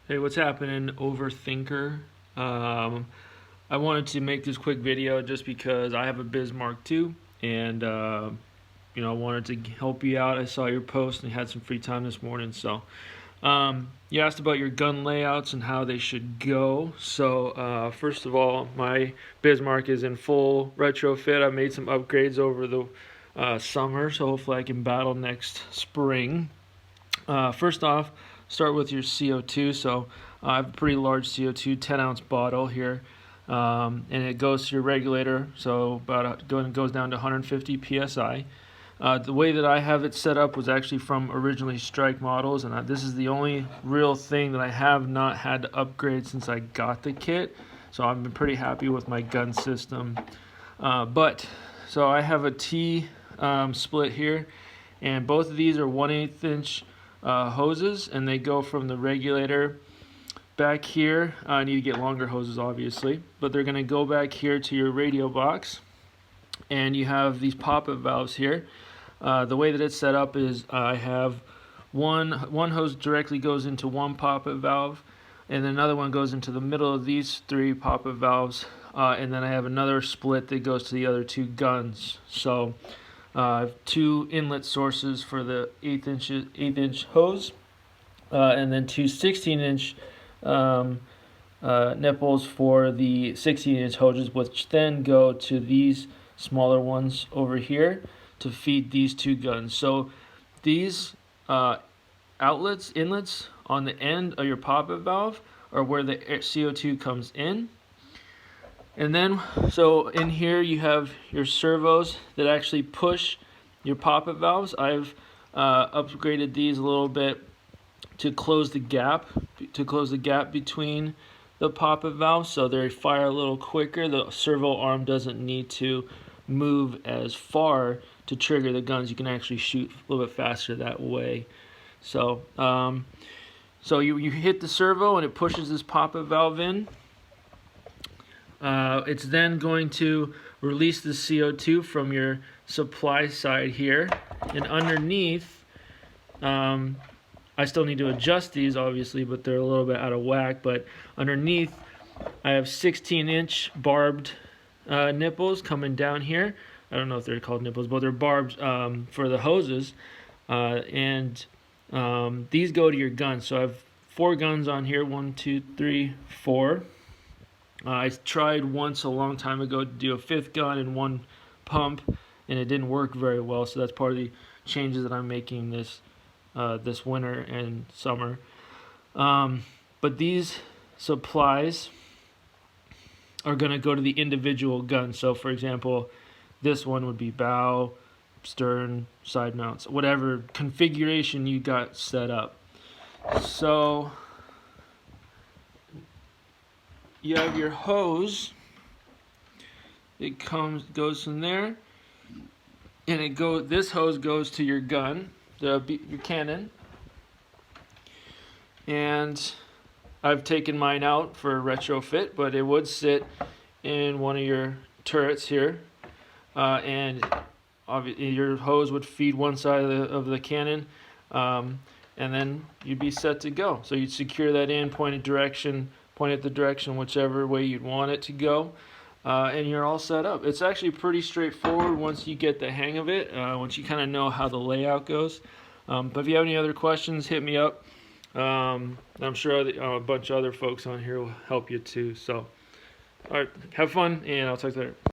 Hey, what's happening, Overthinker? I wanted to make this quick video just because I have a Bismarck too, and I wanted to help you out. I saw your post and had some free time this morning, so you asked about your gun layouts and how they should go. So first of all, my Bismarck is in full retrofit. I made some upgrades over the summer, so hopefully I can battle next spring. First off, start with your CO2. So I have a pretty large CO2 10-ounce bottle here, and it goes to your regulator, so goes down to 150 psi. The way that I have it set up was actually from originally Strike models, and this is the only real thing that I have not had to upgrade since I got the kit. So I've been pretty happy with my gun system. So I have a T split here, and both of these are 1/8 inch hoses, and they go from the regulator back here. I need to get longer hoses, obviously, but they're going to go back here to your radio box, and you have these pop-up valves here. The way that it's set up is I have one hose directly goes into one pop-up valve, and then another one goes into the middle of these three pop-up valves, and then I have another split that goes to the other two guns. So I have two inlet sources for the 1/8 inch hose, and then two 16-inch nipples for the 16-inch hoses, which then go to these smaller ones over here to feed these two guns. So these inlets on the end of your pop-up valve are where the CO2 comes in. And then, so in here you have your servos that actually push your pop-up valves. I've upgraded these a little bit to close the gap between the pop-up valves, so they fire a little quicker. The servo arm doesn't need to move as far to trigger the guns. You can actually shoot a little bit faster that way. So, you hit the servo and it pushes this pop-up valve in. It's then going to release the CO2 from your supply side here, and underneath, I still need to adjust these obviously, but they're a little bit out of whack. But underneath, I have 16-inch barbed nipples coming down here. I don't know if they're called nipples, but they're barbed for the hoses, and these go to your gun. So I have 4 guns on here, 1, 2, 3, 4. I tried once a long time ago to do a 5th gun in one pump, and it didn't work very well. So that's part of the changes that I'm making this winter and summer. But these supplies are going to go to the individual guns. So for example, this one would be bow, stern, side mounts, whatever configuration you got set up. So you have your hose. It goes from there, and this hose goes to your gun, your cannon. And I've taken mine out for a retrofit, but it would sit in one of your turrets here, and obviously your hose would feed one side of the cannon, and then you'd be set to go. So you'd secure that in, point it the direction whichever way you'd want it to go, and you're all set up. It's actually pretty straightforward once you get the hang of it, once you kind of know how the layout goes. But if you have any other questions, hit me up. I'm sure a bunch of other folks on here will help you too. So, all right, have fun, and I'll talk to you later.